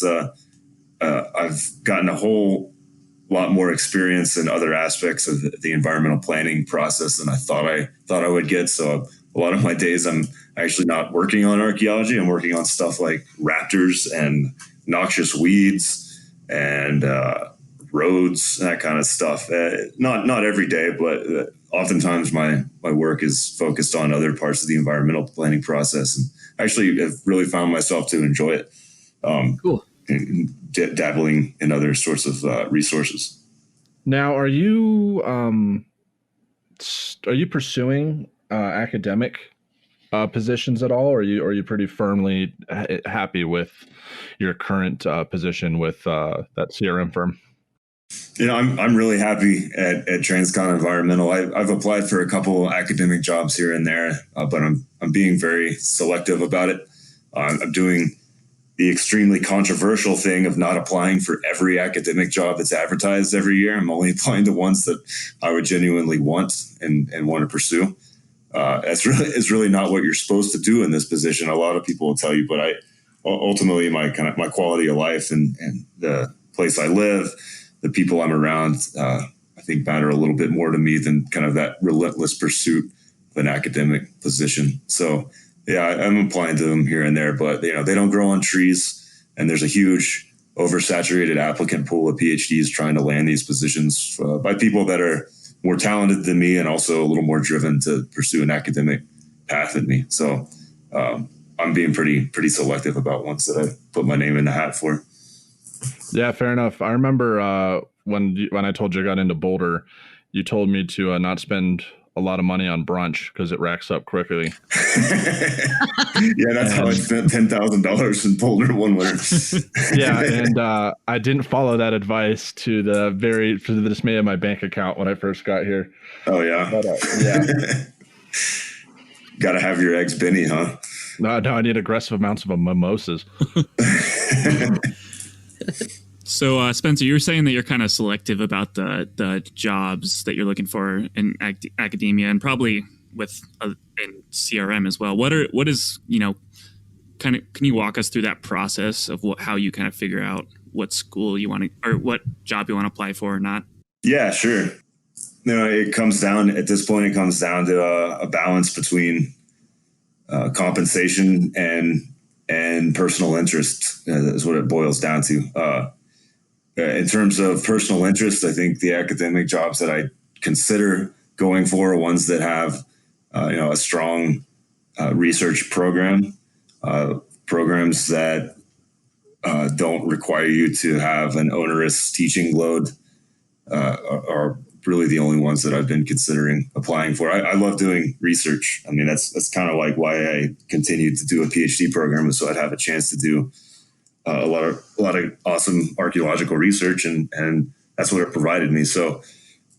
S6: I've gotten a whole lot more experience in other aspects of the environmental planning process than I thought I would get. So a lot of my days I'm actually not working on archaeology. I'm working on stuff like raptors and noxious weeds and roads, that kind of stuff. Not every day, but oftentimes my work is focused on other parts of the environmental planning process, and actually have really found myself to enjoy it.
S5: Cool.
S6: Dabbling in other sorts of resources.
S3: Now, are you pursuing academic positions at all, or are you pretty firmly happy with your current position with that CRM firm?
S6: I'm really happy at Transcon Environmental. I've applied for a couple academic jobs here and there, but I'm being very selective about it. I'm doing the extremely controversial thing of not applying for every academic job that's advertised every year. I'm only applying to ones that I would genuinely want and want to pursue. It's really not what you're supposed to do in this position. A lot of people will tell you, but ultimately my quality of life and the place I live, the people I'm around, I think matter a little bit more to me than kind of that relentless pursuit of an academic position. So yeah, I'm applying to them here and there, but they don't grow on trees, and there's a huge oversaturated applicant pool of PhDs trying to land these positions by people that are more talented than me and also a little more driven to pursue an academic path than me. So I'm being pretty selective about ones that I put my name in the hat for.
S3: Yeah, fair enough. I remember when I told you I got into Boulder, you told me to not spend a lot of money on brunch because it racks up quickly.
S6: Yeah, that's how I spent $10,000 in Boulder one winter.
S3: Yeah, and I didn't follow that advice to the dismay of my bank account when I first got here.
S6: Oh yeah,
S3: but, yeah.
S6: Got to have your eggs Benny, huh?
S3: No, I need aggressive amounts of mimosas.
S4: So, Spencer, you were saying that you're kind of selective about the jobs that you're looking for in academia, and probably with in CRM as well. What is kind of, can you walk us through that process of how you kind of figure out what school you want to, or what job you want to apply for or not?
S6: Yeah, sure. It comes down to a balance between compensation and personal interest is what it boils down to. In terms of personal interest, I think the academic jobs that I consider going for are ones that have, a strong research program, programs that don't require you to have an onerous teaching load are really the only ones that I've been considering applying for. I love doing research. I mean, that's kind of like why I continued to do a PhD program, so I'd have a chance to do a lot of awesome archaeological research, and that's what it provided me. So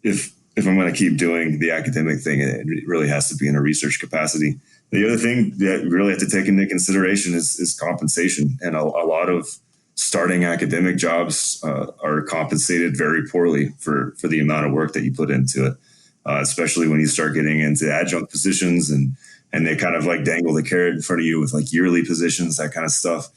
S6: if I'm going to keep doing the academic thing, it really has to be in a research capacity. The other thing that you really have to take into consideration is compensation, and a lot of starting academic jobs are compensated very poorly for the amount of work that you put into it, especially when you start getting into adjunct positions and they kind of like dangle the carrot in front of you with like yearly positions, that kind of stuff.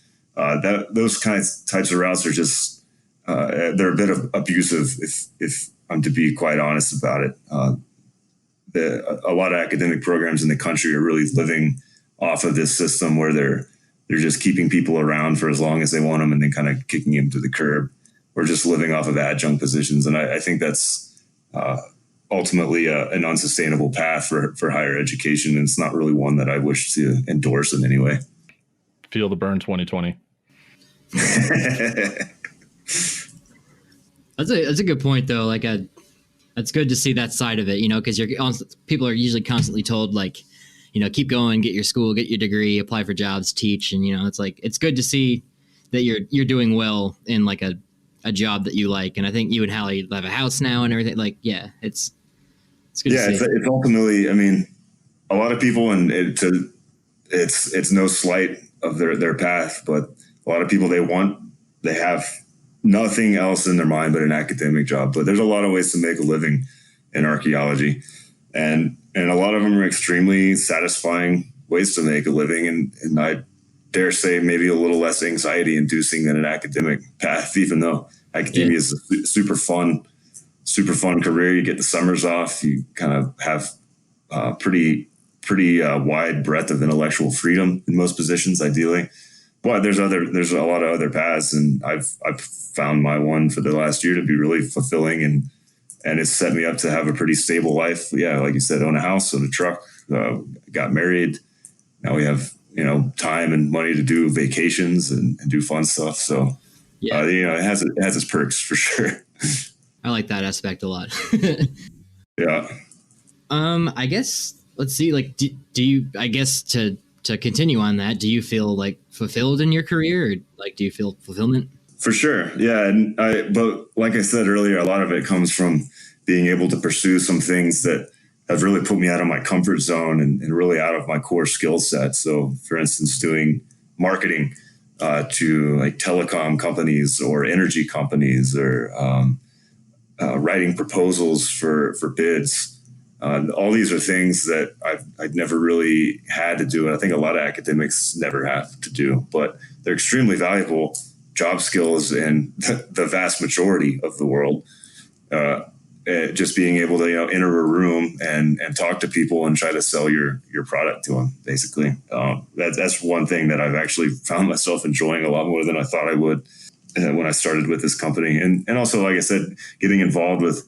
S6: Those types of routes are just they're a bit abusive if I'm to be quite honest about it. A lot of academic programs in the country are really living off of this system where they're just keeping people around for as long as they want them and then kind of kicking them to the curb, or just living off of adjunct positions. And I think that's ultimately an unsustainable path for higher education. And it's not really one that I wish to endorse in any way.
S3: Feel the burn 2020.
S5: That's a good point though. Like that's good to see that side of it, because people are usually constantly told like, keep going, get your school, get your degree, apply for jobs, teach. And, it's like, it's good to see that you're doing well in like a job that you like. And I think you and Hallie have a house now and everything. Like, yeah, it's good to see.
S6: It's ultimately, I mean, a lot of people, and it's no slight of their path, but a lot of people, they have nothing else in their mind but an academic job. But there's a lot of ways to make a living in archaeology, and a lot of them are extremely satisfying ways to make a living, and I dare say maybe a little less anxiety inducing than an academic path, even though academia is a super fun career. You get the summers off. You kind of have pretty wide breadth of intellectual freedom in most positions, ideally. But there's a lot of other paths, and I've found my one for the last year to be really fulfilling, and it's set me up to have a pretty stable life. Yeah, like you said, own a house, own a truck, got married. Now we have time and money to do vacations and do fun stuff. So it has its perks for sure.
S5: I like that aspect a lot.
S6: Yeah.
S5: I guess let's see. Like, do you? I guess to continue on that, do you feel like fulfilled in your career, or like do you feel fulfillment?
S6: For sure, yeah. But like I said earlier, a lot of it comes from being able to pursue some things that have really put me out of my comfort zone and really out of my core skill set. So, for instance, doing marketing to like telecom companies or energy companies, or writing proposals for bids. All these are things that I've never really had to do, and I think a lot of academics never have to do, but they're extremely valuable job skills in the vast majority of the world. Just being able to enter a room and talk to people and try to sell your product to them, basically. That's one thing that I've actually found myself enjoying a lot more than I thought I would when I started with this company. And also, like I said, getting involved with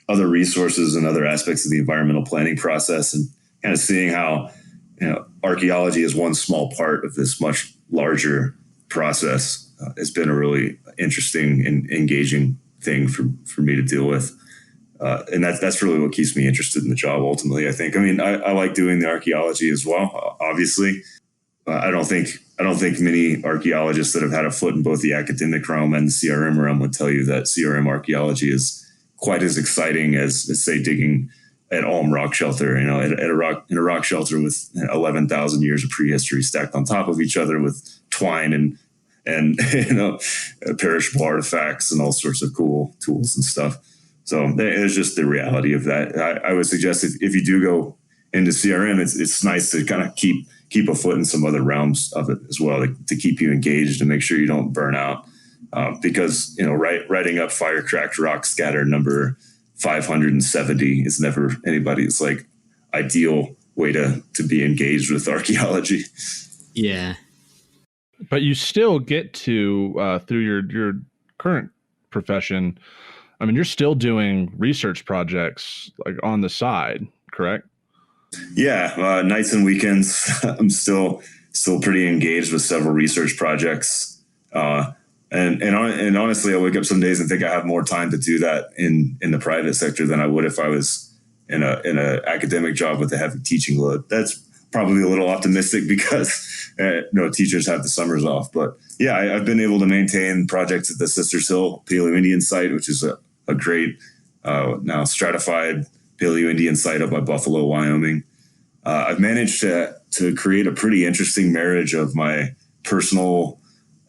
S6: other resources and other aspects of the environmental planning process, and kind of seeing how archaeology is one small part of this much larger process has been a really interesting and engaging thing for me to deal with. And that's really what keeps me interested in the job ultimately, I think. I mean, I like doing the archaeology as well, obviously. I don't think many archaeologists that have had a foot in both the academic realm and the CRM realm would tell you that CRM archaeology is quite as exciting as say digging at Ulm Rock Shelter, in a rock shelter with 11,000 years of prehistory stacked on top of each other with twine and perishable artifacts and all sorts of cool tools and stuff. So it's just the reality of that. I would suggest if you do go into CRM, it's nice to kind of keep a foot in some other realms of it as well, to keep you engaged and make sure you don't burn out. Because writing up fire-cracked rock scatter number 570 is never anybody's like ideal way to be engaged with archaeology.
S5: Yeah,
S3: but you still get to through your current profession. I mean, you're still doing research projects like on the side, correct?
S6: Yeah, nights and weekends. I'm still pretty engaged with several research projects. And honestly, I wake up some days and think I have more time to do that in the private sector than I would if I was in a academic job with a heavy teaching load. That's probably a little optimistic because teachers have the summers off. But yeah, I've been able to maintain projects at the Sisters Hill Paleo-Indian site, which is a great now stratified Paleo-Indian site up by Buffalo, Wyoming. I've managed to create a pretty interesting marriage of my personal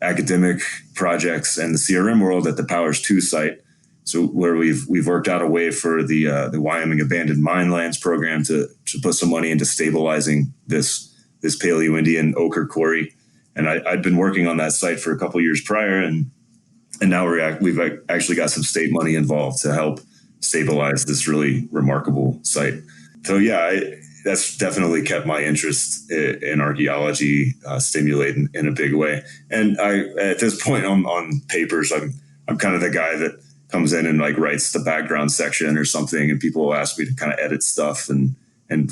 S6: academic projects and the CRM world at the Powers 2 site. So where we've worked out a way for the Wyoming Abandoned Mine Lands program to put some money into stabilizing this Paleo-Indian ochre quarry. And I'd been working on that site for a couple of years prior, and now we've actually got some state money involved to help stabilize this really remarkable site. So yeah, that's definitely kept my interest in archaeology stimulated in a big way. And at this point on papers, I'm kind of the guy that comes in and like writes the background section or something, and people will ask me to kind of edit stuff and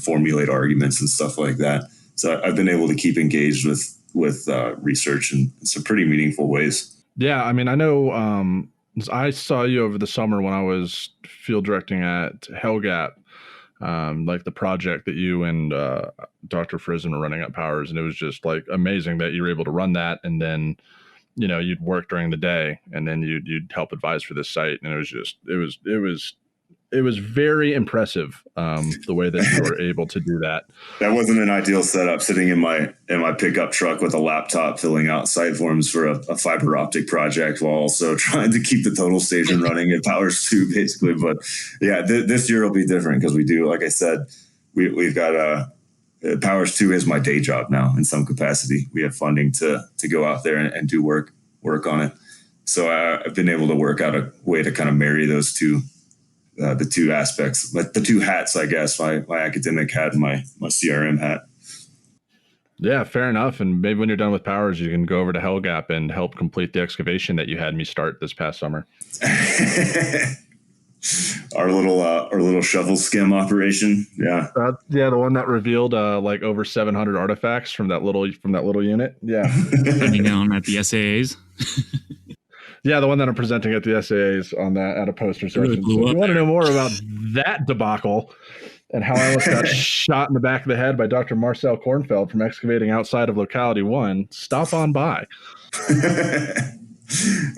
S6: formulate arguments and stuff like that. So I've been able to keep engaged with research in some pretty meaningful ways. Yeah,
S3: I mean, I know I saw you over the summer when I was field directing at Hellgap, like the project that you and Dr. Frizen were running at Powers, and it was just like amazing that you were able to run that, and then you'd work during the day, and then you'd help advise for this site, and it was it was very impressive the way that you were able to do that.
S6: That wasn't an ideal setup, sitting in my pickup truck with a laptop filling out site forms for a fiber optic project while also trying to keep the total station running at Powers 2, basically. But yeah, this year will be different because we do, like I said, we've got Powers 2 is my day job now in some capacity. We have funding to go out there and do work on it. So I've been able to work out a way to kind of marry those two. The two aspects, like the two hats, I guess, my academic hat and my CRM hat.
S3: Yeah, fair enough. And maybe when you're done with Powers, you can go over to Hellgap and help complete the excavation that you had me start this past summer.
S6: Our little shovel skim operation. Yeah.
S3: The one that revealed like over 700 artifacts from that little unit. Yeah.
S4: Depending on at the SAAs.
S3: Yeah, the one that I'm presenting at the SAAs on that at a poster session. Really so if you want to know more about that debacle and how I almost got shot in the back of the head by Dr. Marcel Kornfeld from excavating outside of Locality 1, stop on by.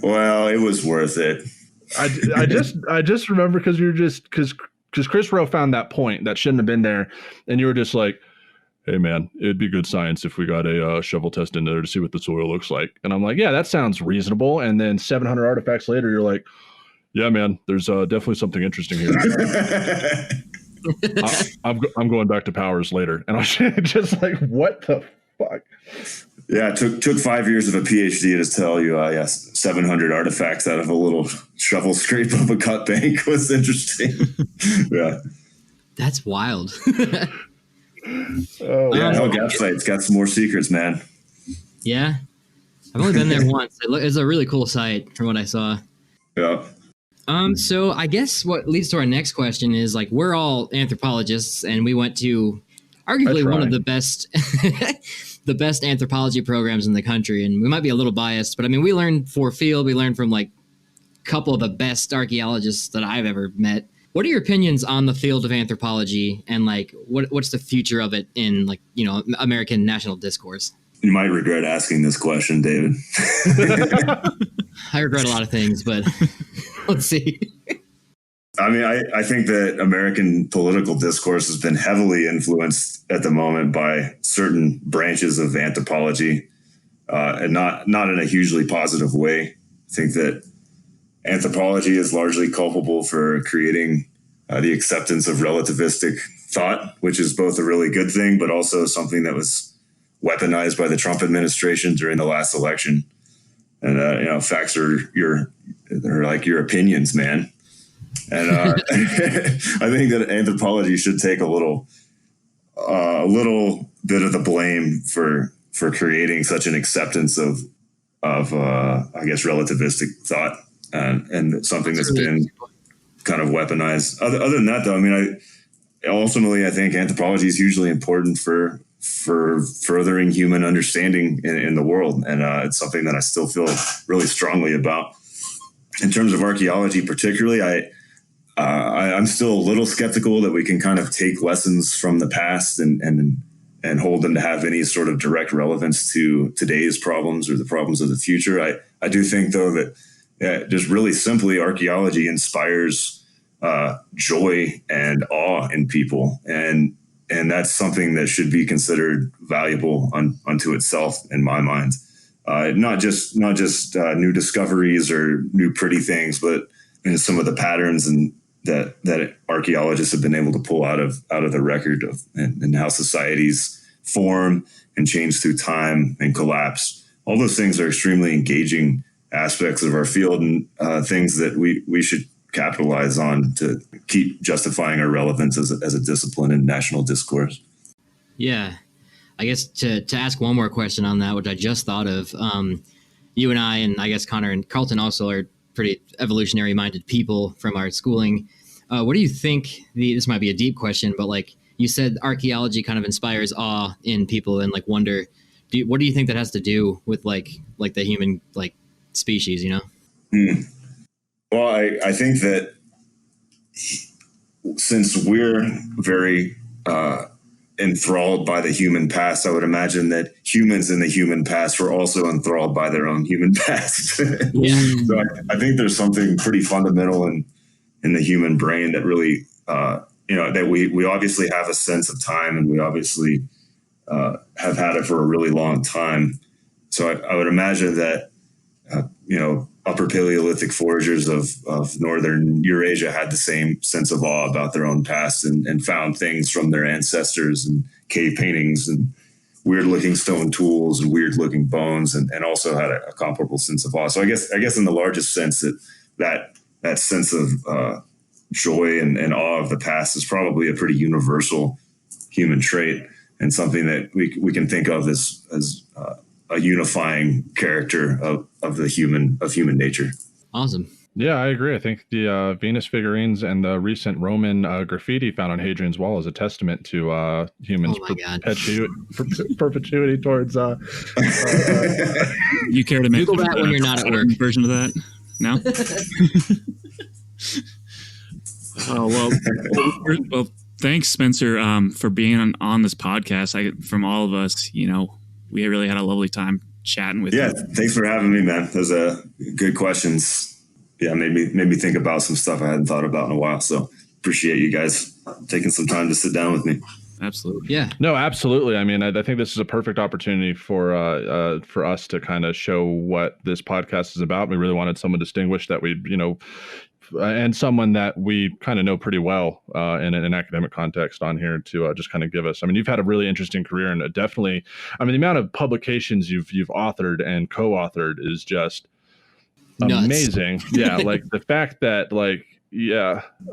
S6: Well, it was worth it.
S3: I just remember because Chris Rowe found that point that shouldn't have been there, and you were just like, hey man, it'd be good science if we got a shovel test in there to see what the soil looks like. And I'm like, yeah, that sounds reasonable. And then 700 artifacts later, you're like, yeah, man, there's definitely something interesting here. I'm going back to Powers later. And I was just like, what the fuck?
S6: Yeah, it took 5 years of a PhD to tell you, 700 artifacts out of a little shovel scrape of a cut bank was interesting. Yeah.
S5: That's wild.
S6: Oh, yeah, Hellgap site's got some more secrets, man.
S5: Yeah, I've only been there once. It's a really cool site from what I saw.
S6: Yeah.
S5: So I guess what leads to our next question is, like, we're all anthropologists, and we went to arguably one of the best, the best anthropology programs in the country. And we might be a little biased, but I mean, we learned for field. We learned from like a couple of the best archaeologists that I've ever met. What are your opinions on the field of anthropology, and like what's the future of it in, like, you know, American national discourse?
S6: You might regret asking this question, David.
S5: I regret a lot of things, but let's see.
S6: I mean, I think that American political discourse has been heavily influenced at the moment by certain branches of anthropology, and not in a hugely positive way. I think that anthropology is largely culpable for creating the acceptance of relativistic thought, which is both a really good thing, but also something that was weaponized by the Trump administration during the last election. And, facts they're like your opinions, man. And I think that anthropology should take a little bit of the blame for creating such an acceptance of I guess, relativistic thought. And something that's been kind of weaponized. Other than that, though, I mean, I think anthropology is hugely important for furthering human understanding in the world, and it's something that I still feel really strongly about. In terms of archaeology, particularly, I'm still a little skeptical that we can kind of take lessons from the past and hold them to have any sort of direct relevance to today's problems or the problems of the future. I do think, though, that just really simply, archaeology inspires joy and awe in people, and that's something that should be considered valuable unto itself, in my mind. Not just new discoveries or new pretty things, but some of the patterns and that archaeologists have been able to pull out of the record of and how societies form and change through time and collapse. All those things are extremely engaging aspects of our field, and things that we should capitalize on to keep justifying our relevance as a discipline in national discourse.
S5: Yeah. I guess to ask one more question on that, which I just thought of, you and I, and I guess Connor and Carlton also are pretty evolutionary minded people from our schooling. What do you think, this might be a deep question, but like you said, archaeology kind of inspires awe in people and like wonder. What do you think that has to do with like the human like species, you know?
S6: Well, I think that since we're very enthralled by the human past, I would imagine that humans in the human past were also enthralled by their own human past.
S5: Yeah.
S6: So I think there's something pretty fundamental in the human brain that really, that we obviously have a sense of time, and we obviously have had it for a really long time. So I would imagine that, upper Paleolithic foragers of northern Eurasia had the same sense of awe about their own past and found things from their ancestors and cave paintings and weird looking stone tools and weird looking bones, and also had a comparable sense of awe. So I guess in the largest sense that sense of joy and awe of the past is probably a pretty universal human trait, and something that we can think of as a unifying character of human nature.
S5: Awesome.
S3: Yeah, I agree. I think the Venus figurines and the recent Roman graffiti found on Hadrian's Wall is a testament to humans' perpetuity towards.
S4: You care to make
S5: Google that when you're not at work.
S4: Version of that? No. Well, thanks, Spencer, for being on this podcast. From all of us, we really had a lovely time chatting with you.
S6: Yeah, thanks for having me, man. Those are good questions. Yeah, made me think about some stuff I hadn't thought about in a while. So appreciate you guys taking some time to sit down with me.
S4: Absolutely.
S5: Yeah.
S3: No, absolutely. I mean, I think this is a perfect opportunity for us to kind of show what this podcast is about. We really wanted someone distinguished that we, and someone that we kind of know pretty well in an academic context on here to just kind of give us. I mean, you've had a really interesting career, and definitely, the amount of publications you've authored and co-authored is just
S5: nuts.
S3: Amazing. Yeah, like the fact that the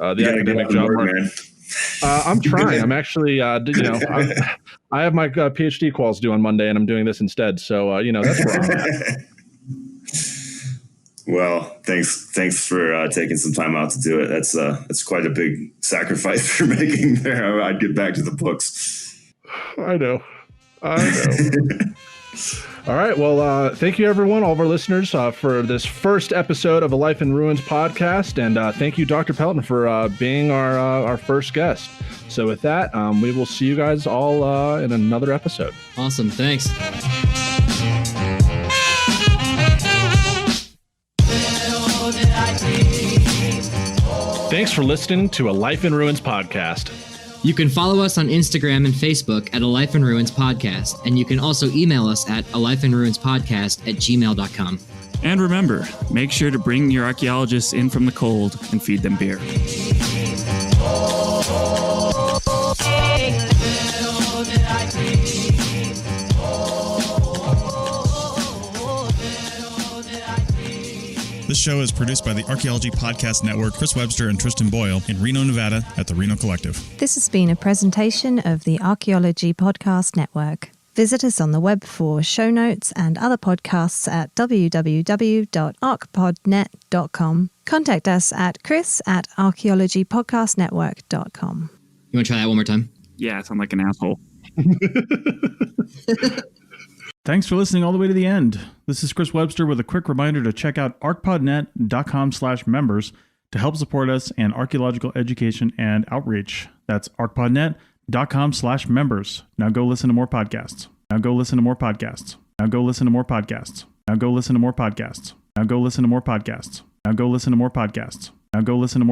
S3: academic job market. I'm trying. I'm actually, I have my PhD quals due on Monday, and I'm doing this instead. So, that's where I'm at.
S6: Well, thanks for taking some time out to do it. That's quite a big sacrifice you're making there. I'd get back to the books.
S3: I know. All right. Well, thank you, everyone, all of our listeners, for this first episode of a Life in Ruins podcast. And thank you, Dr. Pelton, for being our first guest. So with that, we will see you guys all in another episode.
S5: Awesome. Thanks.
S3: Thanks for listening to a Life in Ruins podcast.
S5: You can follow us on Instagram and Facebook at A Life in Ruins Podcast, and you can also email us at alifeinruinspodcast@gmail.com.
S4: And remember, make sure to bring your archaeologists in from the cold and feed them beer.
S2: This show is produced by the Archaeology Podcast Network, Chris Webster and Tristan Boyle in Reno, Nevada at the Reno Collective.
S1: This has been a presentation of the Archaeology Podcast Network. Visit us on the web for show notes and other podcasts at www.archpodnet.com. Contact us at chris@archaeologypodcastnetwork.com.
S5: You want to try that one more time?
S4: Yeah, I sound like an asshole.
S2: Thanks for listening all the way to the end. This is Chris Webster with a quick reminder to check out archpodnet.com/members to help support us in archaeological education and outreach. That's archpodnet.com/members. Now go listen to more podcasts. Now go listen to more podcasts. Now go listen to more podcasts. Now go listen to more podcasts. Now go listen to more podcasts. Now go listen to more podcasts. Now go listen to more